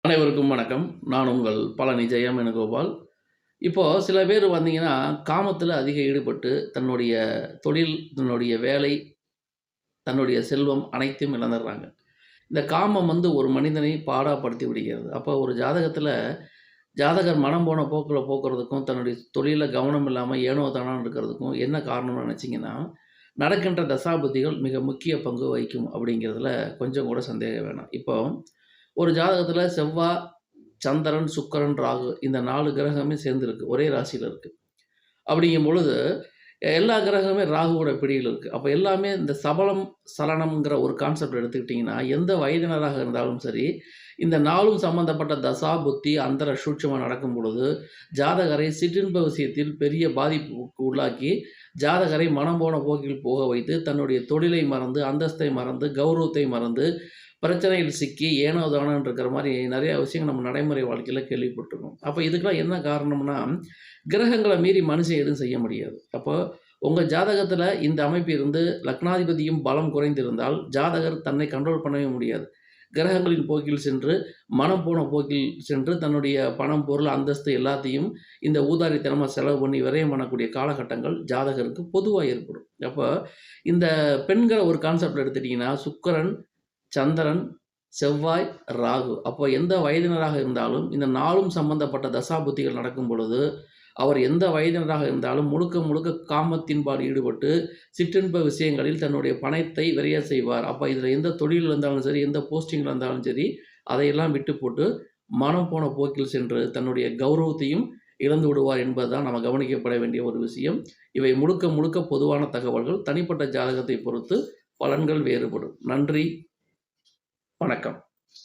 அனைவருக்கும் வணக்கம். நான் உங்கள் பழனி ஜெயம் வேணுகோபால். இப்போ சில பேர் வந்தீங்கன்னா, காமத்தில அதிக ஈடுபட்டு தன்னுடைய தொழில், தன்னுடைய வேலை, தன்னுடைய செல்வம் அனைத்தையும் இழந்துடுறாங்க. இந்த காமம் ஒரு மனிதனை பாடாப்படுத்தி விடுகிறது. அப்போ ஒரு ஜாதகத்தில ஜாதகர் மனம் போன போக்குல போக்குறதுக்கும், தன்னுடைய தொழில்ல கவனம் இல்லாம ஏனோ தானோன்னு இருக்கிறதுக்கும் என்ன காரணம்னு நினைச்சீங்கன்னா, நடக்கின்ற தசாபுத்திகள் மிக முக்கிய பங்கு வகிக்கும் அப்படிங்கிறதுல கொஞ்சம் கூட சந்தேகம் வேணாம். இப்போ ஒரு ஜாதகத்தில செவ்வா, சந்திரன், சுக்கிரன், ராகு இந்த 4 கிரகமே சேர்ந்திருக்கு. ஒரே ராசியில இருக்கு. அப்படிங்கும் பொழுது, எல்லா கிரகமுமே ராகுவோட பிடியில இருக்கு. அப்ப எல்லாமே இந்த சபலம், சலனம்ங்கிற ஒரு கான்செப்ட் எடுத்துக்கிட்டீங்கன்னா, எந்த வயதினராக இருந்தாலும் சரி, இந்த 4ம் சம்மந்தப்பட்ட தசா, புத்தி, அந்தர சூட்சுமம் நடக்கும் பொழுது, ஜாதகரை சிற்றின்ப விஷயத்தில் பெரிய பாதிப்புக்கு உள்ளாக்கி, ஜாதகரை மனம் போன போக்கில் போக வைத்து, தன்னுடைய தொழிலை மறந்து, அந்தஸ்தை மறந்து, கௌரவத்தை மறந்து, பிரச்சனையில் சிக்கி ஏனோ தானோன்னு இருக்கிற மாரி நெறைய விஷயங்கள் நம்ம நடைமுறை வாழ்க்கையில கேள்விப்பட்டுருக்கோம். அப்ப இதுக்கெல்லாம் என்ன காரணம்னா, கிரகங்கள மீறி மனுஷன் எதுவும் செய்ய முடியாது. அப்போ உங்க ஜாதகத்தில இந்த அமைப்பு இருந்து லக்னாதிபதியும் பலம் குறைந்திருந்தால், ஜாதகர் தன்னை கண்ட்ரோல் பண்ணவே முடியாது. கிரகங்களின் போக்கில் சென்று, மனம் போன போக்கில் சென்று தன்னுடைய பணம், பொருள், அந்தஸ்து எல்லாத்தையும் இந்த ஊதாரித்தனமா செலவு பண்ணி விரயம் பண்ணக்கூடிய காலகட்டங்கள் ஜாதகருக்கு பொதுவா ஏற்படும். அப்ப இந்த பெண்கிற ஒரு கான்செப்ட் எடுத்துட்டீங்கன்னா, சுக்கிரன், சந்திரன், செவ்வாய், ராகு. அப்போ எந்த வயதினராக இருந்தாலும் இந்த 4ம் சம்பந்தப்பட்ட தசாபுத்திகள் நடக்கும் பொழுது, அவர் எந்த வயதினராக இருந்தாலும் முழுக்க முழுக்க காமத்தின்பால் ஈடுபட்டு, சிற்றின்ப விஷயங்களில் தன்னுடைய பணத்தை விரயம் செய்வார். அப்ப இதில எந்த தொழில் இருந்தாலும் சரி, எந்த போஸ்டிங்ல இருந்தாலும் சரி, அதையெல்லாம் விட்டு போட்டு, மனம் போன போக்கில் சென்று தன்னுடைய கௌரவத்தையும் இழந்து விடுவார் என்பதுதான் நம்ம கவனிக்கப்பட வேண்டிய ஒரு விஷயம். இவை முழுக்க முழுக்க பொதுவான தகவல்கள். தனிப்பட்ட ஜாதகத்தை பொறுத்து பலன்கள் வேறுபடும். நன்றி. வணக்கம்.